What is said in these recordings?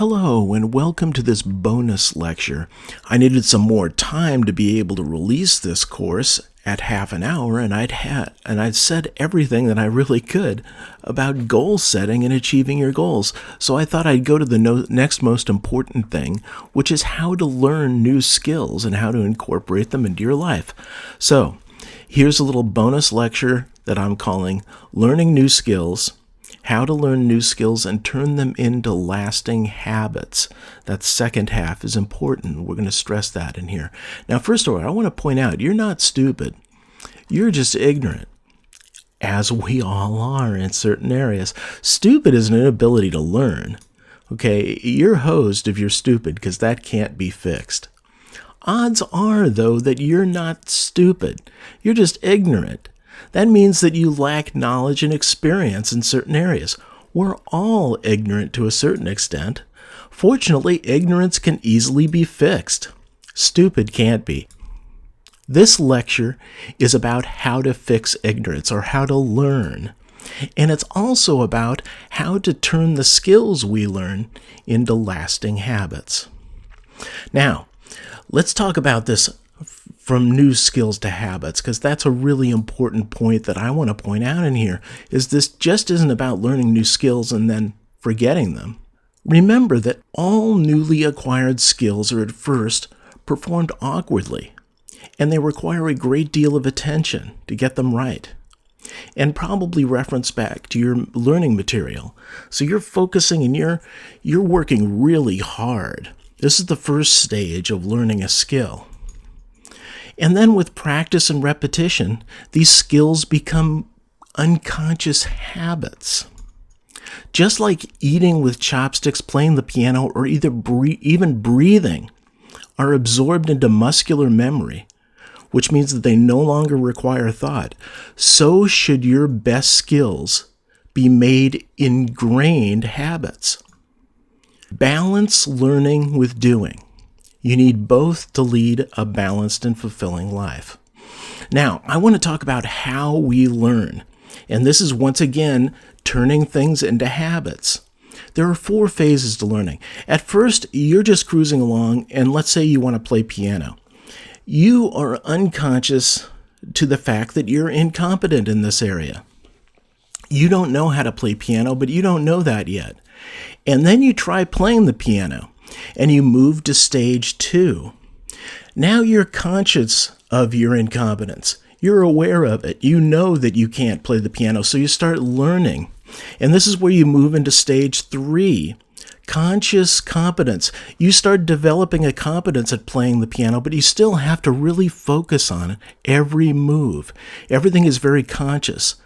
Hello and welcome to this bonus lecture. I needed some more time to be able to release this course at half an hour, and I'd said everything that I really could about goal setting and achieving your goals. So I thought I'd go to the next most important thing, which is how to learn new skills and how to incorporate them into your life. So here's a little bonus lecture that I'm calling Learning New Skills. How to learn new skills and turn them into lasting habits. That second half is important. We're going to stress that in here. Now, first of all, I want to point out, you're not stupid. You're just ignorant, as we all are in certain areas. Stupid is an inability to learn. Okay, you're hosed if you're stupid because that can't be fixed. Odds are, though, that you're not stupid. You're just ignorant. That means that you lack knowledge and experience in certain areas. We're all ignorant to a certain extent. Fortunately, ignorance can easily be fixed. Stupid can't be. This lecture is about how to fix ignorance or how to learn. And it's also about how to turn the skills we learn into lasting habits. Now, let's talk about this from new skills to habits, because that's a really important point that I want to point out in here, is this just isn't about learning new skills and then forgetting them. Remember that all newly acquired skills are at first performed awkwardly, and they require a great deal of attention to get them right, and probably reference back to your learning material. So you're focusing and you're working really hard. This is the first stage of learning a skill. And then with practice and repetition, these skills become unconscious habits. Just like eating with chopsticks, playing the piano, or even breathing are absorbed into muscular memory, which means that they no longer require thought, so should your best skills be made ingrained habits. Balance learning with doing. You need both to lead a balanced and fulfilling life. Now, I want to talk about how we learn. And this is once again turning things into habits. There are 4 phases to learning. At first, you're just cruising along, and let's say you want to play piano. You are unconscious to the fact that you're incompetent in this area. You don't know how to play piano, but you don't know that yet. And then you try playing the piano. And you move to stage 2. Now you're conscious of your incompetence. You're aware of it. You know that you can't play the piano, so you start learning. And this is where you move into stage 3, conscious competence. You start developing a competence at playing the piano, but you still have to really focus on it every move. Everything is very conscious.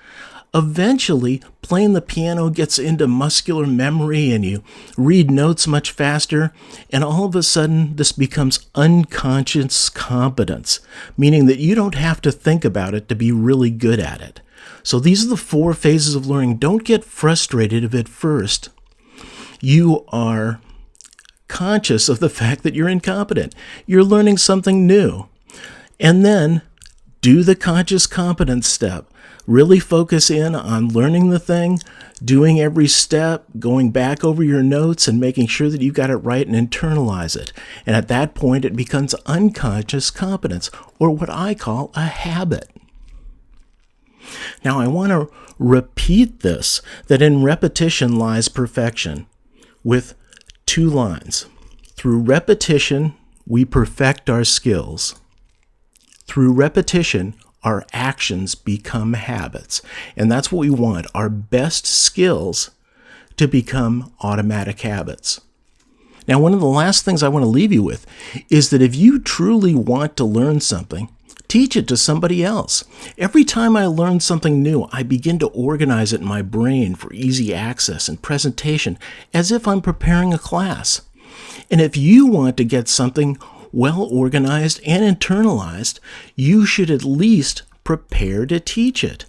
Eventually, playing the piano gets into muscular memory and you read notes much faster, and all of a sudden this becomes unconscious competence, meaning that you don't have to think about it to be really good at it. So these are the 4 phases of learning. Don't get frustrated if at first you are conscious of the fact that you're incompetent. You're learning something new. And then do the conscious competence step. Really focus in on learning the thing, doing every step, going back over your notes and making sure that you got it right and internalize it. And at that point, it becomes unconscious competence, or what I call a habit. Now, I want to repeat this, that in repetition lies perfection, with 2 lines. Through repetition, we perfect our skills. Through repetition, our actions become habits. And that's what we want, our best skills to become automatic habits. Now, one of the last things I want to leave you with is that if you truly want to learn something, teach it to somebody else. Every time I learn something new, I begin to organize it in my brain for easy access and presentation as if I'm preparing a class. And if you want to get something well organized and internalized, you should at least prepare to teach it.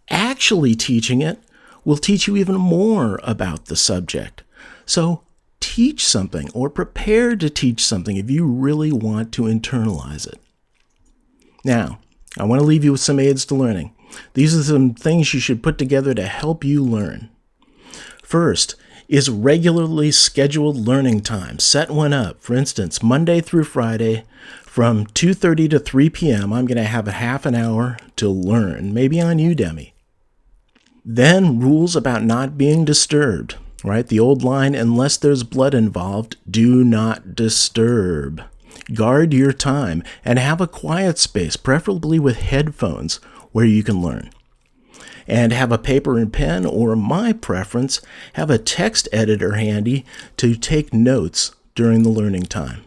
Actually teaching it will teach you even more about the subject. So teach something or prepare to teach something if you really want to internalize it. Now, I want to leave you with some aids to learning. These are some things you should put together to help you learn. First, is regularly scheduled learning time. Set one up. For instance, Monday through Friday from 2:30 to 3 p.m., I'm going to have a half an hour to learn, maybe on Udemy. Then rules about not being disturbed, right? The old line, unless there's blood involved, do not disturb. Guard your time and have a quiet space, preferably with headphones, where you can learn. And have a paper and pen, or my preference, have a text editor handy to take notes during the learning time.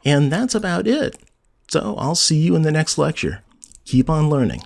And that's about it. So I'll see you in the next lecture. Keep on learning.